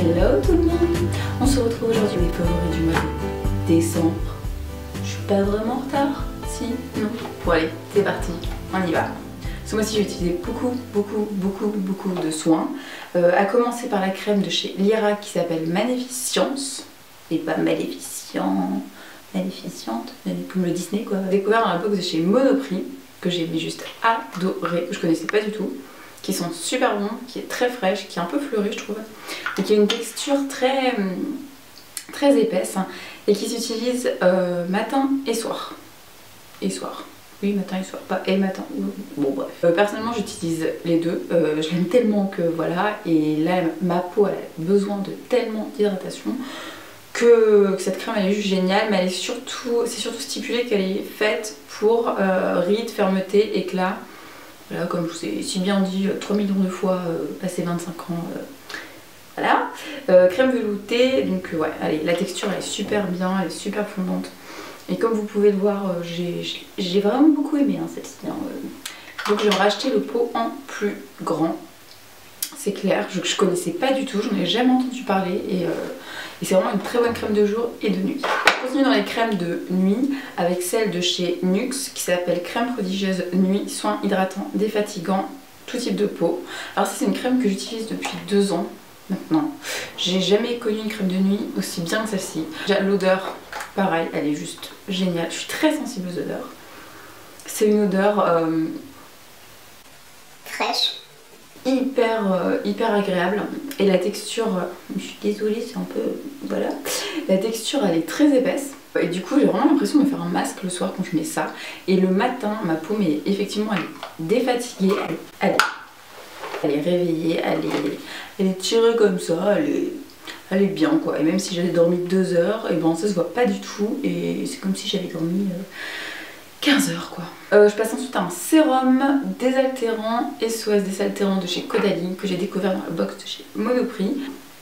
Hello tout le monde. On se retrouve aujourd'hui les favoris du mois de décembre. Je suis pas vraiment en retard. Si, non. Bon allez, c'est parti, on y va. Ce mois-ci j'ai utilisé beaucoup de soins. À commencer par la crème de chez Lyra qui s'appelle Magnificence. Et pas Maléficient, Maléficiente, comme le Disney quoi. Découvert dans la box de chez Monoprix, que j'ai juste adoré, que je connaissais pas du tout. Qui sont super bons, qui est très fraîche, qui est un peu fleurie je trouve. Et qui a une texture très épaisse. Et qui s'utilise matin et soir. Et soir. Oui, matin et soir, pas et matin. Bon bref. Personnellement j'utilise les deux, je l'aime tellement que voilà, et là ma peau elle a besoin de tellement d'hydratation que cette crème elle est juste géniale, mais elle est surtout, c'est surtout stipulé qu'elle est faite pour rides, fermeté, éclat. Voilà, comme je vous ai si bien dit 3 millions de fois, passé 25 ans. Voilà, crème veloutée, donc ouais, allez, la texture elle est super bien, elle est super fondante. Et comme vous pouvez le voir, j'ai vraiment beaucoup aimé hein, celle-ci. Hein. Donc j'ai racheté le pot en plus grand. C'est clair, je connaissais pas du tout, j'en ai jamais entendu parler et c'est vraiment une très bonne crème de jour et de nuit. Je continue dans les crèmes de nuit avec celle de chez Nuxe qui s'appelle crème prodigieuse nuit, soin hydratant, défatigant, tout type de peau. Alors ça c'est une crème que j'utilise depuis 2 ans maintenant. J'ai jamais connu une crème de nuit aussi bien que celle-ci. L'odeur, pareil, elle est juste géniale. Je suis très sensible aux odeurs. C'est une odeur fraîche, hyper agréable, et la texture, je suis désolée c'est un peu, voilà, la texture elle est très épaisse et du coup j'ai vraiment l'impression de me faire un masque le soir quand je mets ça, et le matin ma peau mais effectivement elle est défatiguée, elle est réveillée, elle est tirée comme ça, elle est bien quoi, et même si j'avais dormi 2 heures, et ben ça se voit pas du tout et c'est comme si j'avais dormi 15 heures quoi. Je passe ensuite à un sérum désaltérant SOS désaltérant de chez Caudalie que j'ai découvert dans la box de chez Monoprix.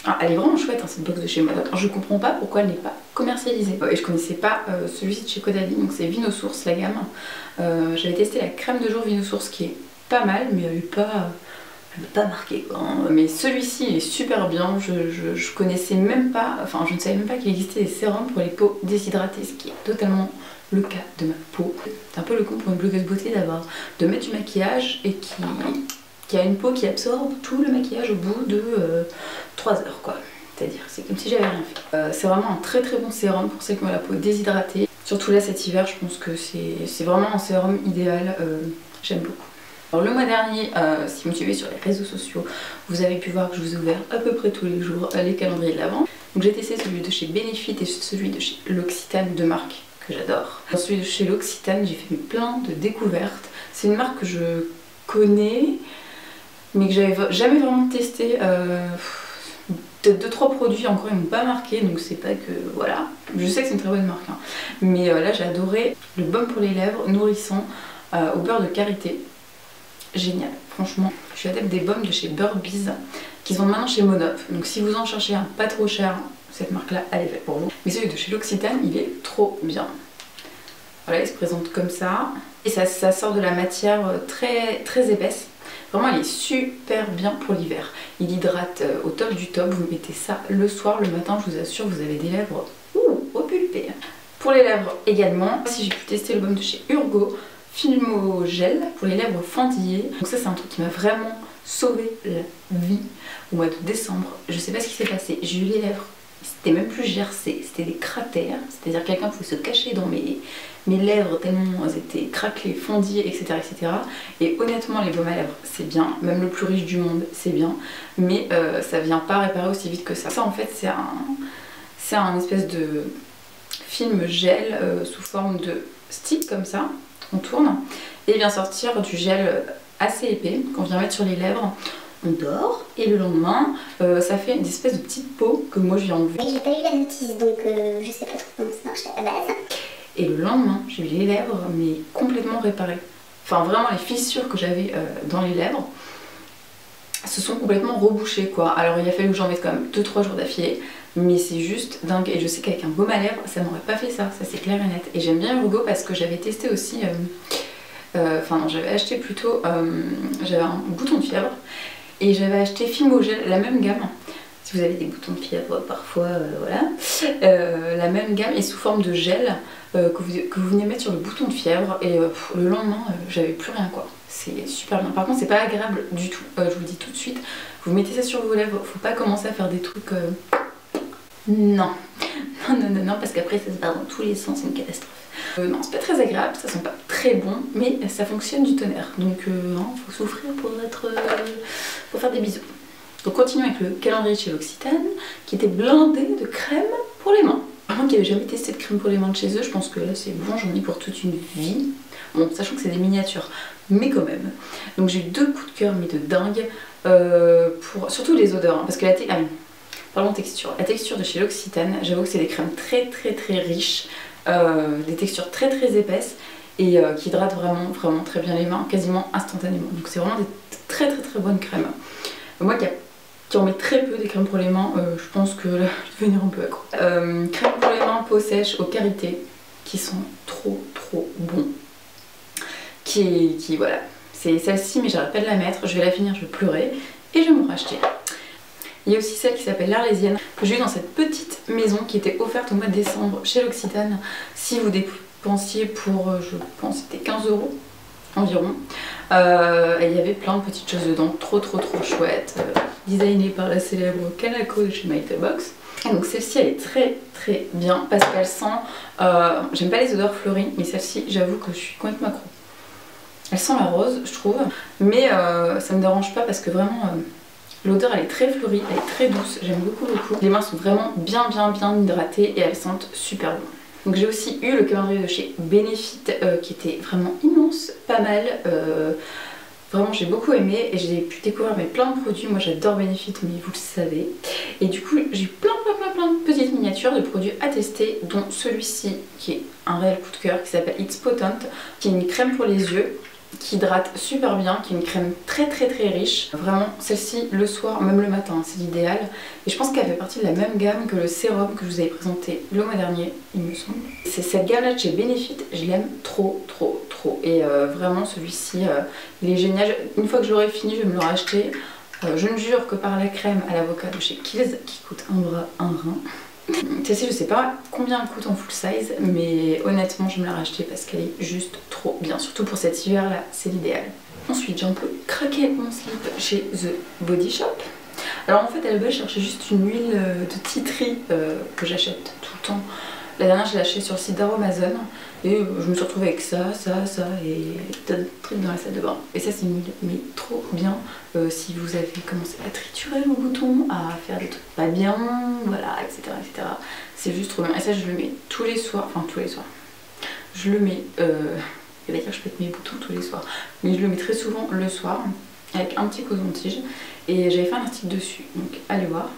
Ah, elle est vraiment chouette hein, cette box de chez Monoprix. Je comprends pas pourquoi elle n'est pas commercialisée. Et je connaissais pas celui-ci de chez Caudalie, donc c'est Vinosource la gamme. J'avais testé la crème de jour Vinosource qui est pas mal, mais elle n'est pas marquée quoi. Mais celui-ci il est super bien, je connaissais même pas, enfin je ne savais même pas qu'il existait des sérums pour les peaux déshydratées, ce qui est totalement le cas de ma peau. C'est un peu le con pour une blogueuse beauté de mettre du maquillage et qui a une peau qui absorbe tout le maquillage au bout de 3 heures quoi. C'est-à-dire c'est comme si j'avais rien fait. C'est vraiment un très bon sérum pour celles qui ont la peau déshydratée. Surtout là cet hiver je pense que c'est vraiment un sérum idéal, j'aime beaucoup. Alors le mois dernier, si vous me suivez sur les réseaux sociaux, vous avez pu voir que je vous ai ouvert à peu près tous les jours les calendriers de l'Avent. Donc j'ai testé celui de chez Benefit et celui de chez L'Occitane, de marque que j'adore. Dans celui de chez L'Occitane, j'ai fait plein de découvertes. C'est une marque que je connais, mais que j'avais jamais vraiment testé. Peut-être 2-3 produits encore ils m'ont pas marqué, donc c'est pas que voilà. Je sais que c'est une très bonne marque, hein. Mais là j'ai adoré le baume pour les lèvres nourrissant au beurre de karité. Génial, franchement. Je suis adepte des baumes de chez Burberry qui sont maintenant chez Monop. Donc si vous en cherchez un pas trop cher, cette marque là elle est faite pour vous. Mais celui de chez L'Occitane il est trop bien. Voilà, il se présente comme ça. Et ça sort de la matière très épaisse. Vraiment il est super bien pour l'hiver. Il hydrate au top du top. Vous mettez ça le soir, le matin, je vous assure vous avez des lèvres repulpées. Pour les lèvres également, si j'ai pu tester le baume de chez Urgo Filmo Gel pour les lèvres fendillées. Donc ça c'est un truc qui m'a vraiment sauvé la vie au mois de décembre. Je sais pas ce qui s'est passé, j'ai eu les lèvres, c'était même plus gercé, c'était des cratères, c'est-à-dire que quelqu'un pouvait se cacher dans mes lèvres tellement elles étaient craquelées, fendillées, etc. Et honnêtement les baumes à lèvres c'est bien, même le plus riche du monde c'est bien, mais ça vient pas réparer aussi vite que ça. Ça en fait c'est un espèce de film gel sous forme de stick comme ça. On tourne et il vient sortir du gel assez épais qu'on vient mettre sur les lèvres. On dort et le lendemain ça fait une espèce de petite peau que moi je viens enlever. j'ai pas eu la notice donc je sais pas trop comment ça marche à la base. Et le lendemain j'ai eu les lèvres mais complètement réparées. Enfin vraiment les fissures que j'avais dans les lèvres se sont complètement rebouchées quoi. Alors il a fallu que j'en mette quand même 2-3 jours d'affilée. Mais c'est juste dingue et je sais qu'avec un baume à lèvres ça m'aurait pas fait ça c'est clair et net. Et j'aime bien Urgo parce que j'avais testé aussi, enfin non j'avais acheté plutôt, j'avais un bouton de fièvre et j'avais acheté Filmogel, la même gamme, si vous avez des boutons de fièvre parfois, voilà. La même gamme est sous forme de gel que vous venez mettre sur le bouton de fièvre et le lendemain j'avais plus rien quoi. C'est super bien. Par contre c'est pas agréable du tout, je vous le dis tout de suite. Vous mettez ça sur vos lèvres, faut pas commencer à faire des trucs... Non. Non, parce qu'après ça se barre dans tous les sens, c'est une catastrophe. Non, c'est pas très agréable, ça sent pas très bon, mais ça fonctionne du tonnerre. Donc faut souffrir pour faire des bisous. Donc continuons avec le calendrier de chez L'Occitane, qui était blindé de crème pour les mains. Moi qui n'avais jamais testé de crème pour les mains de chez eux, je pense que là c'est bon, j'en ai pour toute une vie. Bon, sachant que c'est des miniatures, mais quand même. Donc j'ai eu 2 coups de cœur, mais de dingue, pour surtout les odeurs, hein, parce que parlons texture. La texture de chez L'Occitane, j'avoue que c'est des crèmes très riches, des textures très épaisses et qui hydratent vraiment très bien les mains, quasiment instantanément. Donc c'est vraiment des très bonnes crèmes. Moi qui en met très peu des crèmes pour les mains, je pense que là je vais devenir un peu accro. Crème pour les mains peau sèche aux Karité, qui sont trop bons. Voilà, c'est celle-ci mais j'arrête pas de la mettre, je vais la finir, je vais pleurer et je vais m'en racheter. Il y a aussi celle qui s'appelle l'Arlésienne, que j'ai eu dans cette petite maison qui était offerte au mois de décembre chez L'Occitane. Si vous dépensiez pour, je pense, c'était 15 € environ. Et il y avait plein de petites choses dedans, trop chouettes, designées par la célèbre Kanako de chez My Little Box. Et donc celle-ci elle est très bien parce qu'elle sent, j'aime pas les odeurs fleuries, mais celle-ci j'avoue que je suis complètement accro. Elle sent la rose je trouve, mais ça me dérange pas parce que vraiment l'odeur elle est très fleurie, elle est très douce, j'aime beaucoup. Les mains sont vraiment bien hydratées et elles sentent super bon. Donc j'ai aussi eu le calendrier de chez Benefit qui était vraiment immense, pas mal. Vraiment j'ai beaucoup aimé et j'ai pu découvrir plein de produits. Moi j'adore Benefit mais vous le savez. Et du coup j'ai eu plein de petites miniatures de produits à tester, dont celui-ci qui est un réel coup de cœur, qui s'appelle It's Potent, qui est une crème pour les yeux, qui hydrate super bien, qui est une crème très riche. Vraiment celle-ci le soir, même le matin, c'est l'idéal. Et je pense qu'elle fait partie de la même gamme que le sérum que je vous avais présenté le mois dernier, il me semble. C'est cette gamme-là de chez Benefit, je l'aime trop. Et vraiment celui-ci, il est génial. Une fois que je l'aurai fini, je vais me le racheter. Je ne jure que par la crème à l'avocat de chez Kiehl's, qui coûte un bras, un rein. Celle-ci je sais pas combien elle coûte en full size, mais honnêtement je me la racheter parce qu'elle est juste trop bien, surtout pour cet hiver là, c'est l'idéal. Ensuite j'ai un peu craqué mon slip chez The Body Shop. Alors en fait à la base je cherchais juste une huile de tea tree que j'achète tout le temps. La dernière je l'ai acheté sur le site d'Aromazone et je me suis retrouvée avec ça et d'autres trucs dans la salle de bain. Et ça c'est une huile mais trop bien si vous avez commencé à triturer vos boutons, à faire des trucs pas bien, voilà, etc. C'est juste trop bien. Et ça je le mets tous les soirs, enfin tous les soirs. Je le mets, je vais dire que je pète mes boutons tous les soirs, mais je le mets très souvent le soir avec un petit coton-tige et j'avais fait un article dessus, donc allez voir.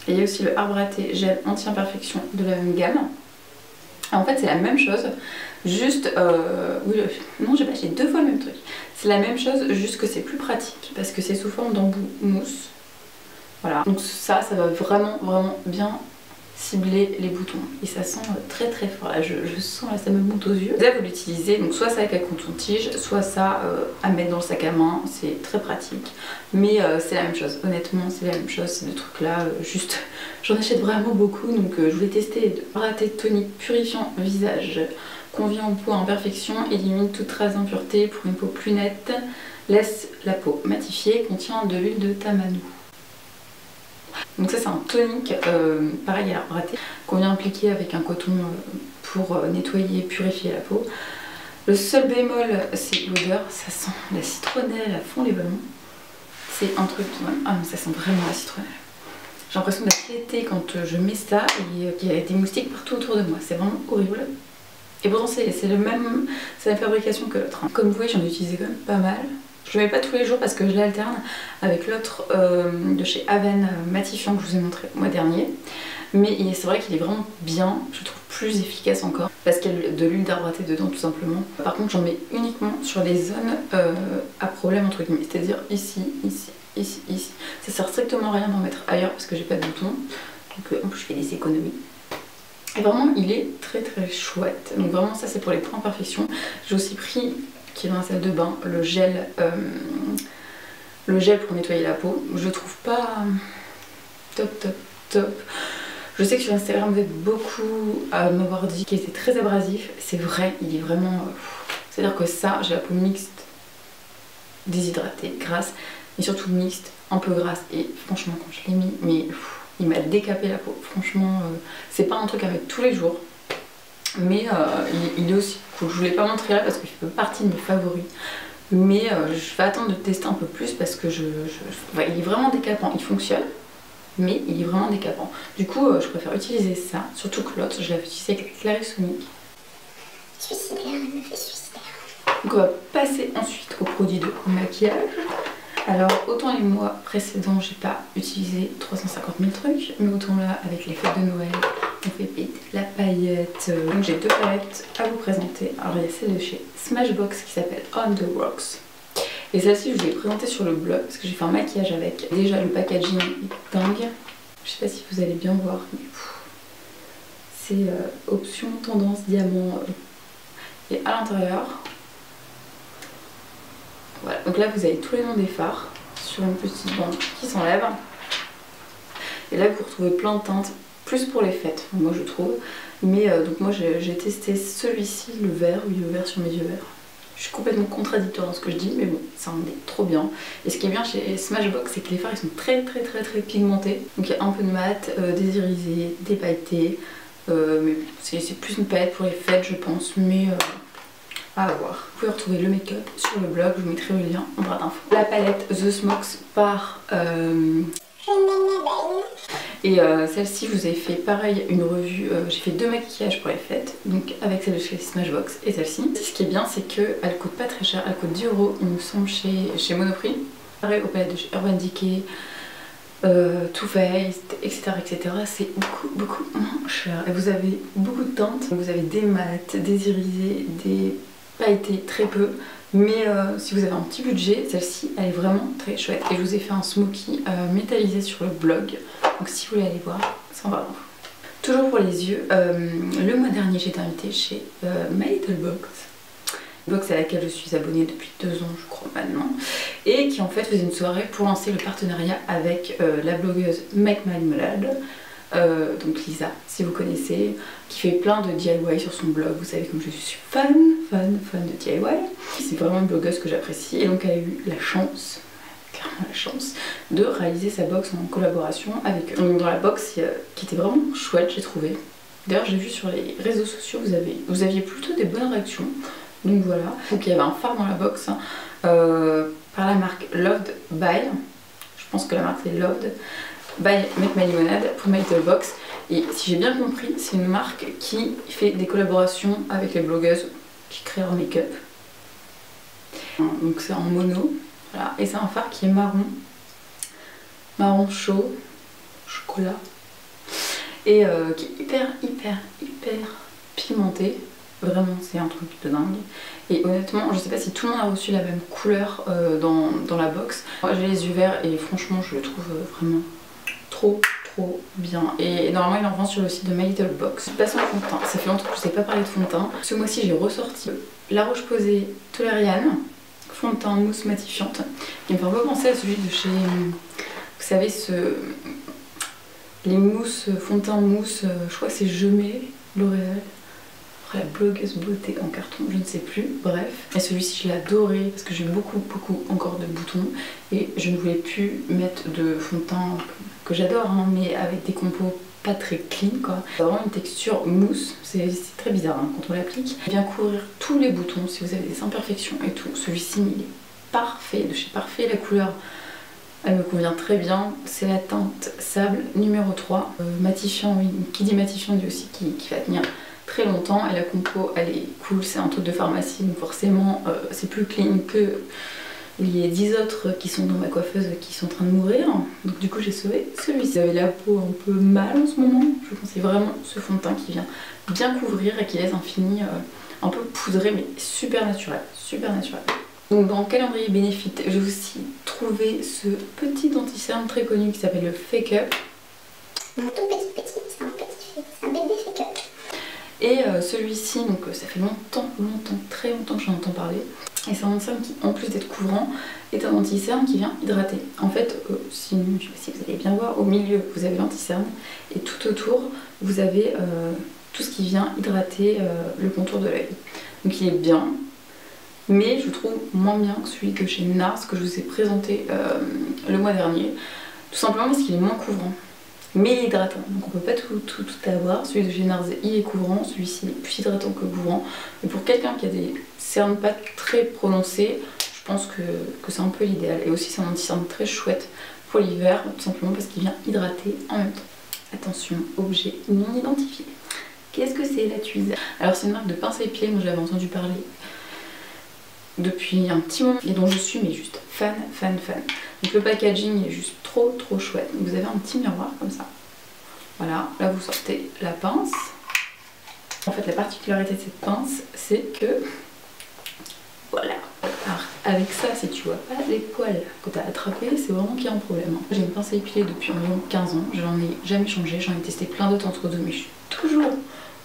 Et il y a aussi le Arbre à thé gel anti-imperfection de la même gamme. En fait c'est la même chose, juste, oui, non j'ai pas acheté 2 fois le même truc. C'est la même chose, juste que c'est plus pratique parce que c'est sous forme d'embout mousse. Voilà, donc ça va vraiment bien cibler les boutons et ça sent très fort. Là je sens, là ça me monte aux yeux. Là vous l'utilisez, donc soit ça avec un coton-tige, soit ça à mettre dans le sac à main, c'est très pratique. Mais c'est la même chose, honnêtement c'est la même chose, ces 2 trucs là, juste j'en achète vraiment beaucoup, donc je voulais tester le raté tonique purifiant visage, convient aux peaux à imperfection, élimine toute trace d'impureté pour une peau plus nette, laisse la peau matifiée, contient de l'huile de tamanu. Donc ça c'est un tonique, pareil à l'arbre à thé, qu'on vient appliquer avec un coton pour nettoyer et purifier la peau. Le seul bémol c'est l'odeur, ça sent la citronnelle à fond les ballons. C'est un truc qui... Ah mais ça sent vraiment la citronnelle. J'ai l'impression d'être l'été quand je mets ça et qu'il y a des moustiques partout autour de moi, c'est vraiment horrible. Et pourtant c'est la même fabrication que l'autre. Comme vous voyez j'en ai utilisé quand même pas mal. Je le mets pas tous les jours parce que je l'alterne avec l'autre de chez Aven matifiant que je vous ai montré le mois dernier. Mais c'est vrai qu'il est vraiment bien, je le trouve plus efficace encore parce qu'il y a de l'huile d'arbre à thé dedans tout simplement. Par contre j'en mets uniquement sur les zones à problème entre guillemets, c'est-à-dire ici. Ça sert strictement à rien d'en mettre ailleurs parce que j'ai pas de boutons. Donc en plus je fais des économies. Et vraiment il est très chouette. Donc vraiment ça c'est pour les points imperfections. J'ai aussi pris, qui est dans la salle de bain, le gel pour nettoyer la peau. Je le trouve pas top top top. Je sais que sur Instagram vous êtes beaucoup à m'avoir dit qu'il était très abrasif. C'est vrai, il est vraiment... C'est-à-dire que ça, j'ai la peau mixte, déshydratée, grasse, et surtout mixte, un peu grasse. Et franchement, quand je l'ai mis, mais il m'a décapé la peau. Franchement, c'est pas un truc à mettre tous les jours. Mais il est aussi cool. Je vous l'ai pas montré là parce qu'il fait partie de mes favoris. Mais je vais attendre de tester un peu plus parce que ouais, il est vraiment décapant. Il fonctionne, mais il est vraiment décapant. Du coup, je préfère utiliser ça. Surtout que l'autre, je l'avais utilisé avec la Clarisonic. Suicidaire, elle me fait suicidaire. Donc on va passer ensuite au produit de maquillage. Alors autant les mois précédents j'ai pas utilisé 350 000 trucs, mais autant là avec les fêtes de Noël on fait péter la paillette. Donc j'ai deux palettes à vous présenter. Alors il y a celle de chez Smashbox qui s'appelle On The Rocks. Et celle-ci je vous l'ai présentée sur le blog parce que j'ai fait un maquillage avec. Déjà le packaging est dingue. Je sais pas si vous allez bien voir, mais c'est option tendance diamant. Et à l'intérieur, voilà, donc là vous avez tous les noms des fards sur une petite bande qui s'enlève. Et là vous retrouvez plein de teintes, plus pour les fêtes, moi je trouve. Mais donc moi j'ai testé celui-ci, le vert, oui le vert sur mes yeux verts. Je suis complètement contradictoire dans ce que je dis, mais bon, ça en est trop bien. Et ce qui est bien chez Smashbox, c'est que les fards ils sont très pigmentés. Donc il y a un peu de mat, des irisés, des pailletés. Mais c'est plus une palette pour les fêtes je pense, mais... à voir. Vous pouvez retrouver le make-up sur le blog, je vous mettrai le lien en barre d'infos. La palette The Smokes par... Et celle-ci, je vous ai fait pareil, une revue, j'ai fait deux maquillages pour les fêtes, donc avec celle de chez Smashbox et celle-ci. Ce qui est bien, c'est qu'elle coûte pas très cher, elle coûte 10 €, il me semble, chez Monoprix. Pareil aux palettes de chez Urban Decay, Too Faced, etc. C'est beaucoup moins cher. Et vous avez beaucoup de teintes, vous avez des mats, des irisés, des pailletés très peu, mais si vous avez un petit budget, celle-ci elle est vraiment très chouette. Et je vous ai fait un smoky métallisé sur le blog, donc si vous voulez aller voir, ça en va. Toujours pour les yeux, le mois dernier j'ai été invitée chez My Little Box. Box à laquelle je suis abonnée depuis 2 ans je crois maintenant, et qui en fait faisait une soirée pour lancer le partenariat avec la blogueuse Make My Limonade, donc Lisa si vous connaissez, qui fait plein de DIY sur son blog. Vous savez comme je suis fan de DIY, c'est vraiment une blogueuse que j'apprécie, et donc elle a eu la chance, clairement la chance, de réaliser sa box en collaboration avec eux. Donc dans la box qui était vraiment chouette j'ai trouvé, d'ailleurs j'ai vu sur les réseaux sociaux vous aviez plutôt des bonnes réactions. Donc voilà, donc il y avait un fard dans la box par la marque Loved By, je pense que la marque c'est Loved By Make My Limonade pour My Little Box. Et si j'ai bien compris, c'est une marque qui fait des collaborations avec les blogueuses qui créent leur make-up. Donc c'est en mono, voilà. Et c'est un fard qui est marron chaud, chocolat, et qui est hyper pigmenté. Vraiment c'est un truc de dingue. Et honnêtement je sais pas si tout le monde a reçu la même couleur dans la box. Moi j'ai les yeux verts et franchement je le trouve vraiment trop bien. Et normalement il en vend sur le site de My Little Box. Passons au fond de teint, ça fait longtemps que je sais pas parler de fond de teint. Ce mois-ci j'ai ressorti La Roche-Posay Toleriane fond de teint mousse matifiante qui me fait un peu penser à celui de chez, vous savez, les mousses, fond de teint mousse, je crois que c'est Gemay, L'Oréal, la blogueuse beauté en carton, je ne sais plus, bref. Et celui-ci je l'ai adoré parce que j'ai beaucoup encore de boutons et je ne voulais plus mettre de fond de teint que j'adore hein, mais avec des compos pas très clean quoi. C'est vraiment une texture mousse, c'est très bizarre hein, quand on l'applique. Il vient couvrir tous les boutons si vous avez des imperfections et tout. Celui-ci il est parfait, de chez Parfait, la couleur elle me convient très bien. C'est la teinte Sable numéro 3, matifiant, oui, qui dit matifiant dit aussi qui va tenir très longtemps, et la compo elle est cool, c'est un truc de pharmacie donc forcément c'est plus clean que les 10 autres qui sont dans ma coiffeuse qui sont en train de mourir, donc du coup j'ai sauvé celui-ci. Vous avez la peau un peu mal en ce moment, je vous conseille vraiment ce fond de teint qui vient bien couvrir et qui laisse un fini un peu poudré mais super naturel. Donc dans le calendrier Benefit j'ai aussi trouvé ce petit anti-cerne très connu qui s'appelle le Fake Up. Un tout petit, c'est un bébé Fake Up. Et celui-ci, donc ça fait très longtemps que j'en entends parler. Et c'est un anti-cerne qui, en plus d'être couvrant, est un anti-cerne qui vient hydrater. En fait, si, je sais pas si vous allez bien voir, au milieu vous avez l'anti-cerne et tout autour vous avez tout ce qui vient hydrater le contour de l'œil. Donc il est bien, mais je trouve moins bien que celui de chez NARS que je vous ai présenté le mois dernier. Tout simplement parce qu'il est moins couvrant, mais il est hydratant. Donc on peut pas tout avoir. Celui de chez NARS il est couvrant, celui-ci est plus hydratant que couvrant. Mais pour quelqu'un qui a des cernes pas très prononcées, je pense que c'est un peu l'idéal. Et aussi c'est un anti-cerne très chouette pour l'hiver, tout simplement parce qu'il vient hydrater en même temps. Attention, objet non identifié. Qu'est-ce que c'est la Twiz? Alors c'est une marque de pince à épiler dont j'avais entendu parler depuis un petit moment et dont je suis mais juste fan. Donc le packaging est juste trop chouette. Vous avez un petit miroir comme ça. Voilà, là vous sortez la pince. En fait la particularité de cette pince c'est que voilà, alors, avec ça si tu vois pas les poils que tu as attrapés, c'est vraiment qu'il y a un problème. J'ai une pince à épiler depuis environ 15 ans, j'en ai jamais changé, j'en ai testé plein d'autres entre deux mais je suis toujours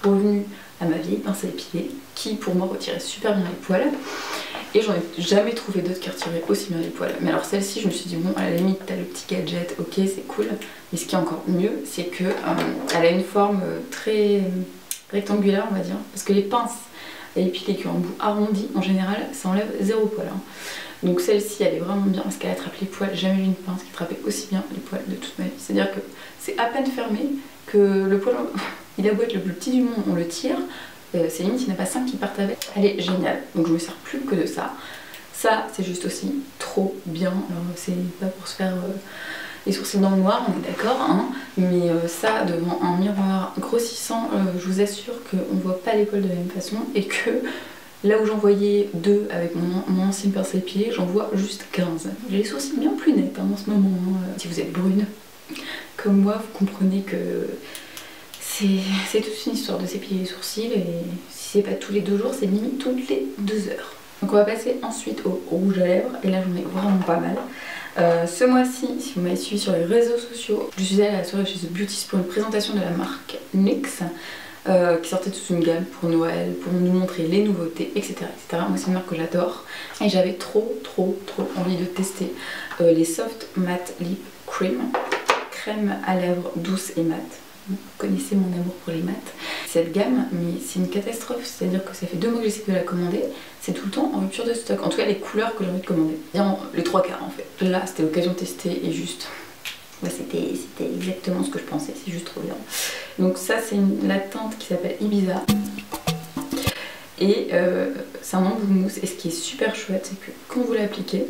revenue à ma vieille pince à épiler qui pour moi retirait super bien les poils. Et j'en ai jamais trouvé d'autres qui retiraient aussi bien les poils. Mais alors celle-ci, je me suis dit, bon, à la limite, t'as le petit gadget, ok, c'est cool. Mais ce qui est encore mieux, c'est que elle a une forme très rectangulaire, on va dire. Parce que les pinces à épiler qui ont un bout arrondi, en général, ça enlève 0 poil. Hein. Donc celle-ci, elle est vraiment bien parce qu'elle attrape les poils. J'ai jamais vu une pince qui attrapait aussi bien les poils de toute ma vie. C'est-à-dire que c'est à peine fermé que le poil, il a beau être le plus petit du monde, on le tire. C'est limite, il n'y en a pas 5 qui partent avec. Elle est géniale, donc je me sers plus que de ça. Ça, c'est juste aussi trop bien. Alors, c'est pas pour se faire les sourcils dans le noir, on est d'accord, hein, mais ça, devant un miroir grossissant, je vous assure qu'on voit pas les poils de la même façon et que là où j'en voyais 2 avec mon ancienne pince à épiler, j'en vois juste 15. J'ai les sourcils bien plus nets en ce moment. Hein. Si vous êtes brune, comme moi, vous comprenez que c'est toute une histoire de s'épiler les sourcils et si c'est pas tous les 2 jours, c'est limite toutes les 2 heures. Donc on va passer ensuite au rouge à lèvres et là j'en ai vraiment pas mal. Ce mois-ci, si vous m'avez suivi sur les réseaux sociaux, je suis allée à la soirée chez The Beauty pour une présentation de la marque NYX qui sortait toute une gamme pour Noël, pour nous montrer les nouveautés, etc. Moi c'est une marque que j'adore et j'avais trop envie de tester les Soft Matte Lip Cream, crème à lèvres douce et matte. Vous connaissez mon amour pour les maths. Cette gamme, mais c'est une catastrophe, c'est-à-dire que ça fait 2 mois que j'essaie de la commander, c'est tout le temps en rupture de stock. En tout cas, les couleurs que j'ai envie de commander. Bien, les 3 quarts en fait. Là, c'était l'occasion de tester et juste, bah, c'était exactement ce que je pensais, c'est juste trop bien. Donc ça, c'est la teinte qui s'appelle Ibiza. Et c'est un embout mousse. Et ce qui est super chouette, c'est que quand vous l'appliquez,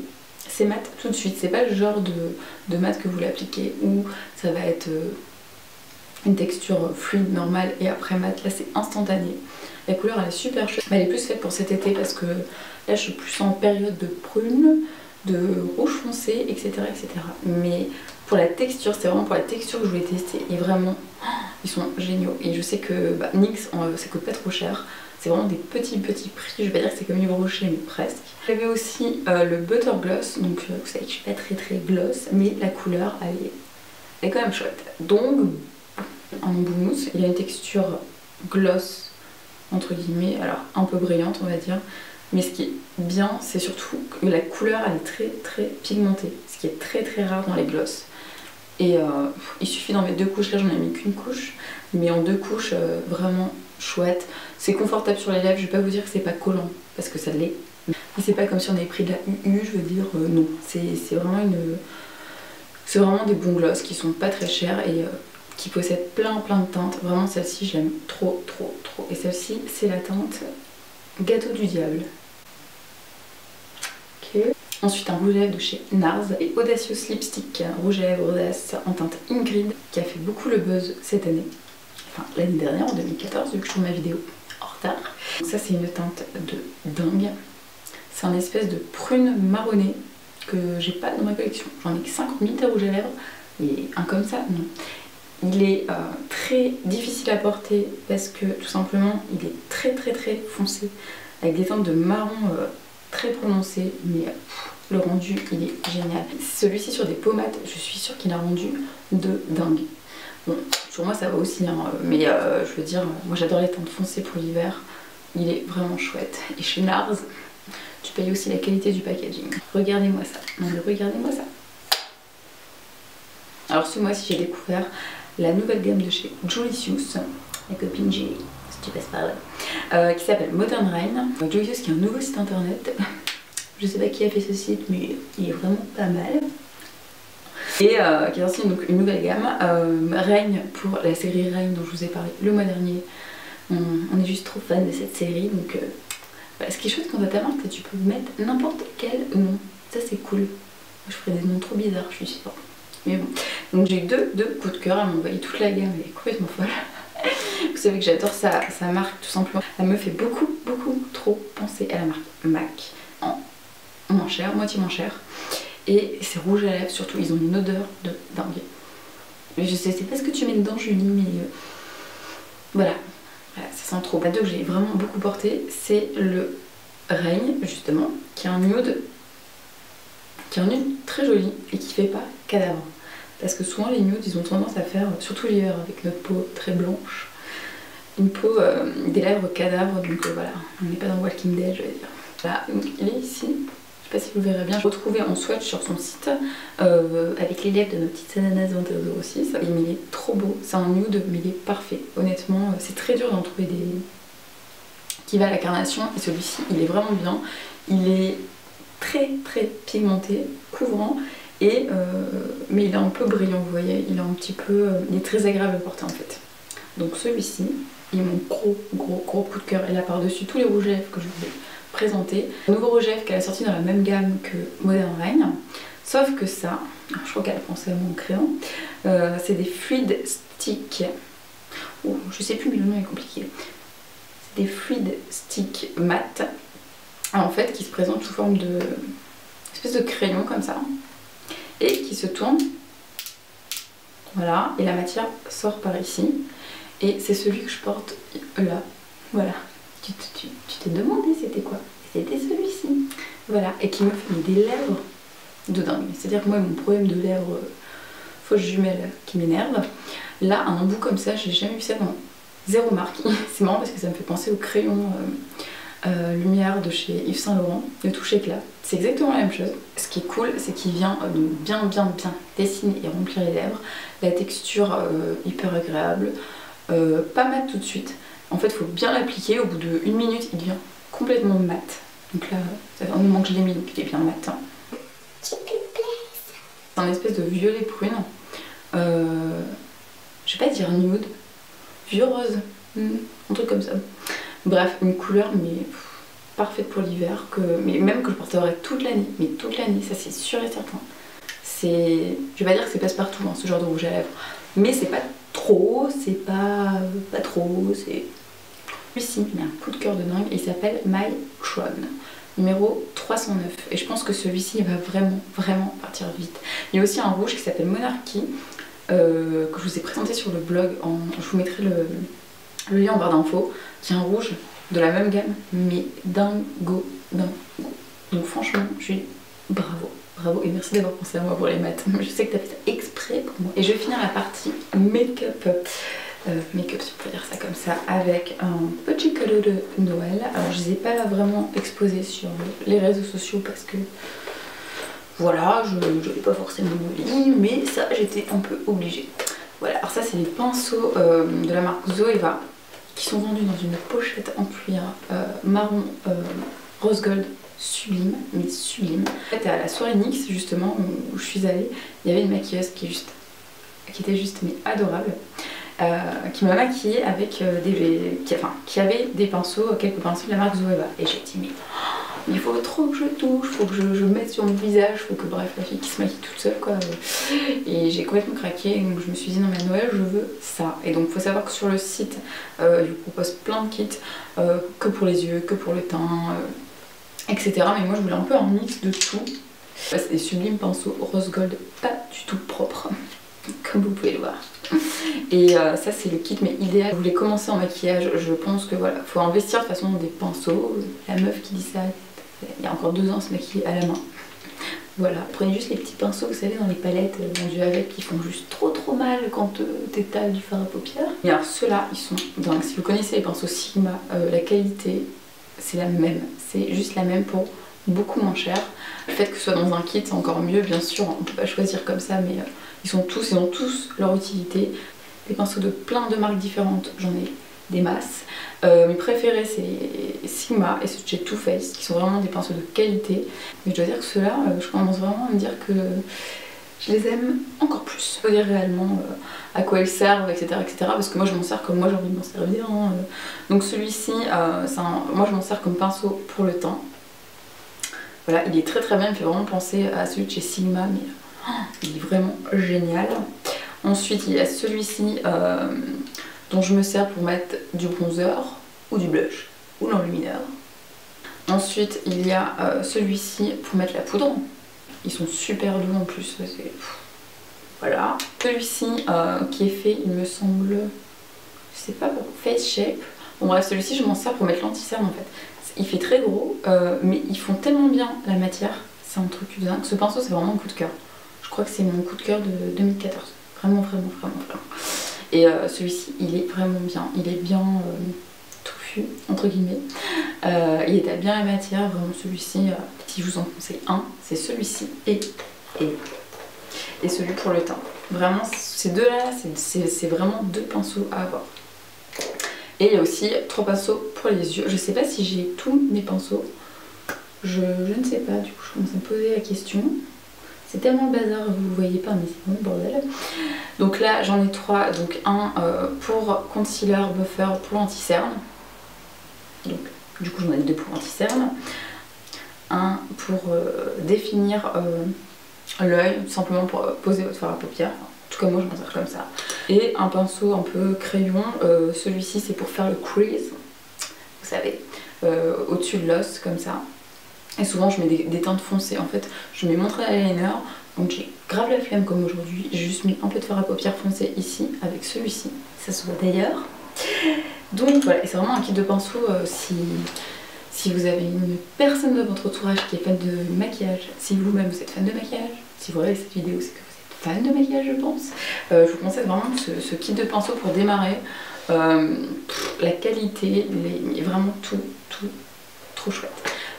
c'est mat tout de suite. C'est pas le genre de mat que vous l'appliquez où ça va être une texture fluide, normale et après mat. Là c'est instantané. La couleur elle est super chouette. Elle est plus faite pour cet été parce que là je suis plus en période de prune, de rouge foncé, etc. Mais pour la texture, c'est vraiment pour la texture que je voulais tester et vraiment ils sont géniaux. Et je sais que NYX ça coûte pas trop cher. C'est vraiment des petits prix, je vais pas dire que c'est comme Yves Rocher mais presque. J'avais aussi le Butter Gloss, donc vous savez que je suis pas très gloss, mais la couleur elle est quand même chouette. Donc un embout mousse, il a une texture gloss entre guillemets, alors un peu brillante on va dire, mais ce qui est bien c'est surtout que la couleur elle est très pigmentée, ce qui est très rare dans les gloss. Et il suffit d'en mettre 2 couches, là j'en ai mis qu'une couche, mais en 2 couches vraiment chouette. C'est confortable sur les lèvres, je vais pas vous dire que c'est pas collant, parce que ça l'est. Mais c'est pas comme si on avait pris de la UU, je veux dire, non. C'est vraiment des bons gloss qui sont pas très chers et qui possèdent plein de teintes. Vraiment celle-ci je l'aime trop. Et celle-ci c'est la teinte Gâteau du Diable. Ok. Ensuite un rouge à lèvres de chez NARS et Audacious Lipstick, rouge à lèvres audace en teinte Ingrid qui a fait beaucoup le buzz cette année. Enfin l'année dernière en 2014 vu que je tourne ma vidéo en retard. Donc ça c'est une teinte de dingue. C'est un espèce de prune marronnée que j'ai pas dans ma collection. J'en ai que 50 000 des rouges à lèvres et un comme ça non. Il est très difficile à porter parce que tout simplement il est très foncé avec des teintes de marron très prononcées mais le rendu il est génial. Celui-ci sur des pommades je suis sûre qu'il a rendu de dingue. Bon sur moi ça va aussi hein, mais je veux dire moi j'adore les teintes foncées pour l'hiver, il est vraiment chouette. Et chez NARS tu tu payes aussi la qualité du packaging. Regardez-moi ça. Non mais regardez-moi ça. Alors ce mois-ci, j'ai découvert la nouvelle gamme de chez Julicius, la copine Julie, si tu passes par là, qui s'appelle Modern Rain. Julicius qui est un nouveau site internet. Je sais pas qui a fait ce site, mais il est vraiment pas mal. Et qui a sorti donc une nouvelle gamme, Rain, pour la série Rain dont je vous ai parlé le mois dernier. On est juste trop fan de cette série, donc voilà. Ce qui est chouette quand t'as ta marque, c'est que tu peux mettre n'importe quel nom. Ça c'est cool. Je ferais des noms trop bizarres, je suis sûre. Mais bon, donc j'ai eu deux coups de cœur. Elle m'a envoyé toute la gamme, elle est complètement folle. Vous savez que j'adore sa marque tout simplement. Elle me fait beaucoup trop penser à la marque MAC en moins cher, moitié moins cher. Et c'est rouge à lèvres surtout, ils ont une odeur de dingue. Mais je sais, c'est pas ce que tu mets dedans Julie, mais voilà, ça sent trop. La deux que j'ai vraiment beaucoup porté, c'est le Rain justement, qui est un nude très joli et qui fait pas cadavre. Parce que souvent les nudes, ils ont tendance à faire, surtout l'hiver avec notre peau très blanche, une peau des lèvres cadavre, donc voilà, on n'est pas dans Walking Dead, je vais dire. Voilà, donc il est ici. Je sais pas si vous verrez bien, je l'ai retrouvé en swatch sur son site avec les lèvres de nos petites ananas 21,06 €. Il est trop beau, c'est un nude mais il est parfait. Honnêtement, c'est très dur d'en trouver des qui va à la carnation et celui-ci il est vraiment bien. Il est très pigmenté, couvrant et mais il est un peu brillant, vous voyez, il est un petit peu, il est très agréable à porter en fait. Donc celui-ci, il est mon gros coup de cœur. Et là par-dessus tous les rouges à lèvres que je vous ai présenté. Un nouveau rouge à lèvres qu'elle a sorti dans la même gamme que Modern Rain. Sauf que ça, je crois qu'elle a pensé à mon crayon, c'est des fluid sticks. Oh, je sais plus mais le nom est compliqué. C'est des fluid sticks mat. En fait qui se présentent sous forme de espèce de crayon comme ça. Et qui se tourne. Voilà. Et la matière sort par ici. Et c'est celui que je porte là. Voilà. Tu t'es demandé c'était quoi? C'était celui-ci. Voilà. Et qui me fait des lèvres de dingue. C'est-à-dire que moi, mon problème de lèvres fausse jumelle qui m'énerve. Là, un embout comme ça, j'ai jamais vu ça dans zéro marque. C'est marrant parce que ça me fait penser au crayon lumière de chez Yves Saint Laurent, le touche éclat. C'est exactement la même chose. Ce qui est cool, c'est qu'il vient bien dessiner et remplir les lèvres. La texture hyper agréable. Pas mat tout de suite. En fait, il faut bien l'appliquer. Au bout d'1 minute, il devient complètement mat. Donc là, ça fait un moment que je l'ai mis, donc il est bien mat. C'est un espèce de violet prune. Je vais pas dire nude, vieux rose, un truc comme ça. Bref, une couleur mais parfaite pour l'hiver, mais même que je porterai toute l'année. Mais toute l'année, ça c'est sûr et certain. Je vais pas dire que c'est passe-partout hein, ce genre de rouge à lèvres, mais c'est pas trop, c'est pas trop, c'est... Celui-ci, il a un coup de cœur de dingue, il s'appelle My Tron, numéro 309. Et je pense que celui-ci, il va vraiment partir vite. Il y a aussi un rouge qui s'appelle Monarchy, que je vous ai présenté sur le blog, je vous mettrai le lien en barre d'infos, qui est un rouge de la même gamme, mais dingo. Donc franchement, je suis bravo et merci d'avoir pensé à moi pour les maths. Je sais que tu as fait ça exprès pour moi. Et je vais finir la partie make-up, si on peut dire ça comme ça, avec un petit cadeau de Noël. Alors je les ai pas vraiment exposés sur les réseaux sociaux parce que voilà, je n'ai pas forcément envie, mais ça j'étais un peu obligée. Voilà, alors ça c'est les pinceaux de la marque Zoeva qui sont vendus dans une pochette en cuir marron rose gold. Sublime, mais sublime. En fait, à la soirée NYX, justement, où je suis allée, il y avait une maquilleuse qui était juste mais adorable, qui m'a maquillée avec qui avait des pinceaux, quelques pinceaux de la marque Zoeva. Et j'ai dit, mais il faut trop que je touche, faut que je mette sur mon visage, faut que, bref, la fille qui se maquille toute seule, quoi. Et j'ai complètement craqué, donc je me suis dit, non, mais à Noël, je veux ça. Et donc, il faut savoir que sur le site, ils vous proposent plein de kits, que pour les yeux, que pour le teint, etc. Mais moi je voulais un peu un mix de tout. C'est des sublimes pinceaux rose gold, pas du tout propres, comme vous pouvez le voir. Et ça c'est le kit mais idéal. Vous voulez commencer en maquillage, je pense que voilà, faut investir de toute façon des pinceaux. La meuf qui dit ça, il y a encore 2 ans, se maquiller à la main. Voilà, prenez juste les petits pinceaux, vous savez, dans les palettes vendues avec, qui font juste trop mal quand t'étales du fard à paupières. Et alors ceux-là, ils sont dingues. Si vous connaissez les pinceaux Sigma, la qualité c'est la même, c'est juste la même pour beaucoup moins cher. Le fait que ce soit dans un kit c'est encore mieux, bien sûr, on peut pas choisir comme ça, mais ils ont tous leur utilité. Des pinceaux de plein de marques différentes, j'en ai des masses. Mes préférés c'est Sigma et ceux de chez Too Faced qui sont vraiment des pinceaux de qualité. Mais je dois dire que ceux-là, je commence vraiment à me dire que je les aime encore plus. Il faut dire réellement à quoi ils servent, etc., etc. Parce que moi je m'en sers comme moi j'ai envie de m'en servir. Hein. Donc celui-ci, moi je m'en sers comme pinceau pour le teint. Voilà, il est très très bien, il me fait vraiment penser à celui de chez Sigma, mais il est vraiment génial. Ensuite il y a celui-ci dont je me sers pour mettre du bronzer ou du blush ou l'enlumineur. Ensuite il y a celui-ci pour mettre la poudre. Ils sont super doux en plus. Voilà. Celui-ci qui est fait, il me semble, je sais pas, pour Face Shape. Bon bref, celui-ci je m'en sers pour mettre l'anti-cerne en fait. Il fait très gros, mais ils font tellement bien la matière. C'est un truc de dingue. Ce pinceau c'est vraiment un coup de cœur. Je crois que c'est mon coup de cœur de 2014. Vraiment, vraiment, vraiment, vraiment. Et celui-ci, il est vraiment bien. Il est bien touffu, entre guillemets. Il étale bien la matière. Vraiment, celui-ci, si je vous en conseille un, c'est celui-ci et celui pour le teint. Vraiment, ces deux-là, c'est vraiment deux pinceaux à avoir. Et il y a aussi 3 pinceaux pour les yeux. Je sais pas si j'ai tous mes pinceaux. Je ne sais pas, du coup, je commence à me poser la question. C'est tellement le bazar, vous voyez pas, mais c'est vraiment le bordel. Donc là, j'en ai 3. Donc un pour concealer, buffer, pour l'anti-cerne. Donc du coup, j'en ai 2 pour l'anti-cerne. Un pour définir l'œil, tout simplement pour poser votre fard à paupières. En tout cas, moi, je m'en sers comme ça. Et un pinceau un peu crayon. Celui-ci, c'est pour faire le crease. Vous savez, au-dessus de l'os, comme ça. Et souvent je mets des teintes foncées, en fait je mets mon trait eyeliner, donc j'ai grave la flemme comme aujourd'hui, j'ai juste mis un peu de fard à paupières foncé ici avec celui-ci, ça se voit d'ailleurs. Donc voilà, et c'est vraiment un kit de pinceaux si vous avez une personne de votre entourage qui est fan de maquillage, si vous-même vous êtes fan de maquillage, si vous regardez cette vidéo c'est que vous êtes fan de maquillage je pense, je vous conseille vraiment ce kit de pinceaux pour démarrer. La qualité, vraiment tout trop chouette.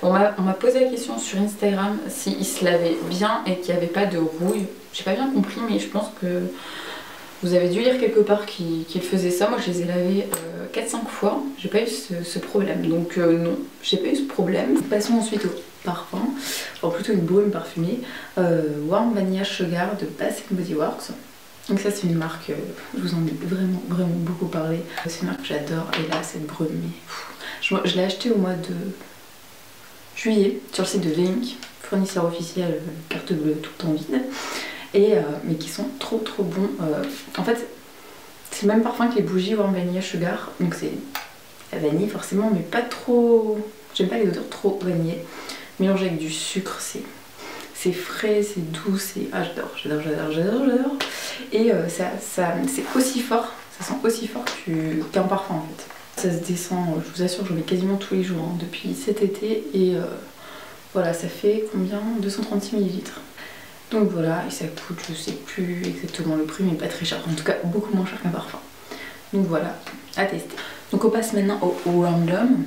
On m'a posé la question sur Instagram s'il se lavait bien et qu'il n'y avait pas de rouille. J'ai pas bien compris, mais je pense que vous avez dû lire quelque part qu'il faisait ça. Moi je les ai lavés 4-5 fois, j'ai pas eu ce problème. Donc non, j'ai pas eu ce problème. Passons ensuite au parfum, enfin plutôt une brume parfumée. Warm Vanilla Sugar de Bath & Body Works. Donc ça c'est une marque, je vous en ai vraiment beaucoup parlé. C'est une marque que j'adore et là cette brume, mais je l'ai acheté au mois de juillet sur le site de Link, fournisseur officiel, carte bleue tout le temps vide, et mais qui sont trop bons. En fait c'est le même parfum que les bougies Warm Vanilla Sugar, donc c'est la vanille forcément, mais pas trop, j'aime pas les odeurs trop vanillées, mélangé avec du sucre, c'est frais, c'est doux, c'est... Ah j'adore. Et c'est aussi fort, ça sent aussi fort qu'un parfum en fait. Ça se descend, je vous assure, j'en mets quasiment tous les jours hein, depuis cet été et voilà, ça fait combien? 236 ml. Donc voilà, et ça coûte, je sais plus exactement le prix, mais pas très cher, en tout cas beaucoup moins cher qu'un parfum. Donc voilà, à tester. Donc on passe maintenant au random,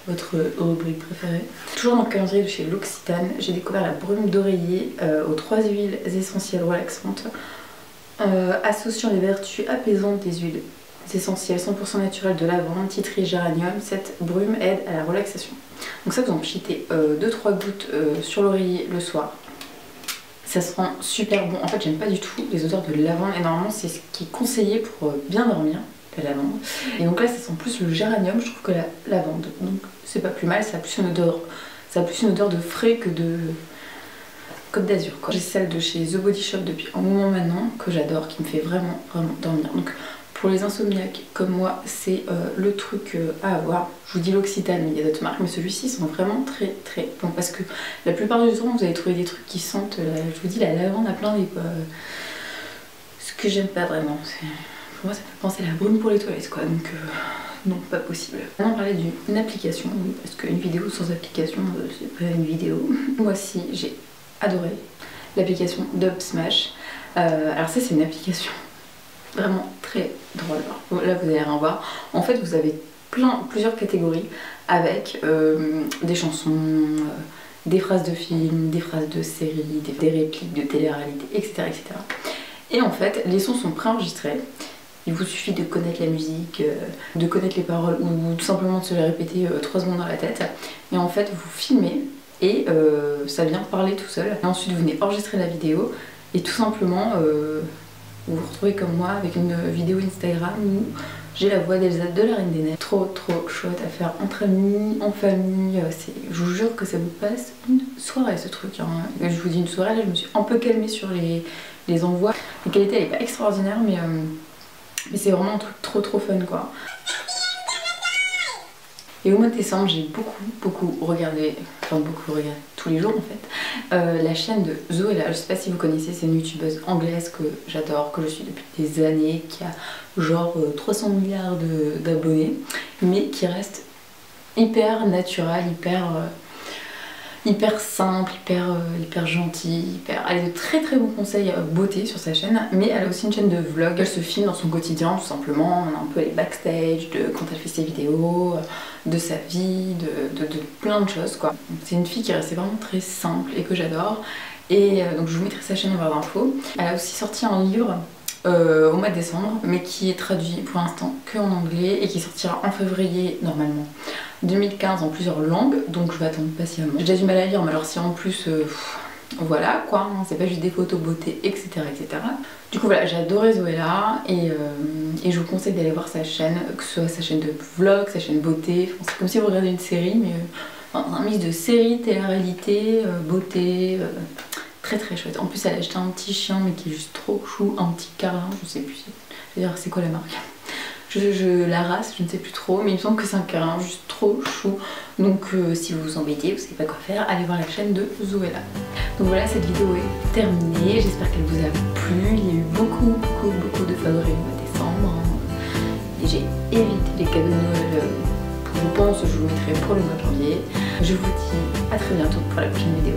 votre rubrique préférée. Toujours dans le calendrier de chez L'Occitane, j'ai découvert la brume d'oreiller aux 3 huiles essentielles relaxantes, associant les vertus apaisantes des huiles essentielles 100% naturelles de lavande, titri, géranium. Cette brume aide à la relaxation. Donc ça vous en pchitez 2-3 gouttes sur l'oreiller le soir. Ça se rend super bon. En fait j'aime pas du tout les odeurs de lavande et normalement c'est ce qui est conseillé pour bien dormir, la lavande. Et donc là ça sent plus le géranium je trouve que la lavande. Donc c'est pas plus mal, ça a plus une odeur de frais que de Côte d'Azur. J'ai celle de chez The Body Shop depuis un moment maintenant que j'adore, qui me fait vraiment dormir. Donc pour les insomniaques comme moi, c'est le truc à avoir. Je vous dis L'Occitane, mais il y a d'autres marques, mais celui-ci sont vraiment très bons parce que la plupart du temps vous allez trouver des trucs qui sentent, je vous dis, la lavande à plein nez quoi. Ce que j'aime pas vraiment. Pour moi ça fait penser à la brume pour les toilettes quoi, donc non, pas possible. Maintenant on parlait d'une application, oui, parce qu'une vidéo sans application c'est pas une vidéo. Moi aussi j'ai adoré l'application Dub Smash. Alors ça c'est une application vraiment très drôle. Bon, là vous allez rien voir. En fait vous avez plusieurs catégories avec des chansons, des phrases de films, des phrases de séries, des répliques de télé-réalité, etc., etc. Et en fait, les sons sont préenregistrés. Il vous suffit de connaître la musique, de connaître les paroles ou tout simplement de se les répéter 3 secondes dans la tête. Et en fait, vous filmez et ça vient parler tout seul. Et ensuite, vous venez enregistrer la vidéo et tout simplement vous vous retrouvez comme moi avec une vidéo Instagram où j'ai la voix d'Elsa de la Reine des Neiges. Trop chouette à faire entre amis, en famille. Je vous jure que ça vous passe une soirée ce truc. Hein. Et je vous dis une soirée, là je me suis un peu calmée sur les envois. La qualité elle est pas extraordinaire mais c'est vraiment un truc trop fun quoi. Et au mois de décembre, j'ai beaucoup regardé, tous les jours en fait, la chaîne de Zoella. Je sais pas si vous connaissez, c'est une youtubeuse anglaise que j'adore, que je suis depuis des années, qui a genre 300 milliards d'abonnés, mais qui reste hyper naturelle, hyper simple, hyper gentille, elle a de très bons conseils beauté sur sa chaîne, mais elle a aussi une chaîne de vlog. Elle se filme dans son quotidien tout simplement, on a un peu les backstage de quand elle fait ses vidéos, de sa vie, de plein de choses quoi. C'est une fille qui restait vraiment très simple et que j'adore, et donc je vous mettrai sa chaîne en barre d'infos. Elle a aussi sorti un livre au mois de décembre, mais qui est traduit pour l'instant que en anglais et qui sortira en février normalement 2015 en plusieurs langues, donc je vais attendre patiemment. J'ai déjà du mal à lire, mais alors si en plus voilà quoi, hein, c'est pas juste des photos beauté, etc. Du coup voilà, j'ai adoré Zoella et je vous conseille d'aller voir sa chaîne, que ce soit sa chaîne de vlog, sa chaîne beauté. Enfin, c'est comme si vous regardez une série, mais un mix de série, télé-réalité, beauté. Très chouette. En plus elle a acheté un petit chien mais qui est juste trop chou, un petit carlin, je sais plus, je veux dire c'est quoi la marque. La race, je ne sais plus trop, mais il me semble que c'est un carlin juste trop chou. Donc si vous vous embêtez, vous savez pas quoi faire, allez voir la chaîne de Zoella. Donc voilà, cette vidéo est terminée, j'espère qu'elle vous a plu. Il y a eu beaucoup de favoris au mois de décembre. Et j'ai évité les cadeaux de Noël, je pense que je vous mettrai pour le mois de janvier. Je vous dis à très bientôt pour la prochaine vidéo.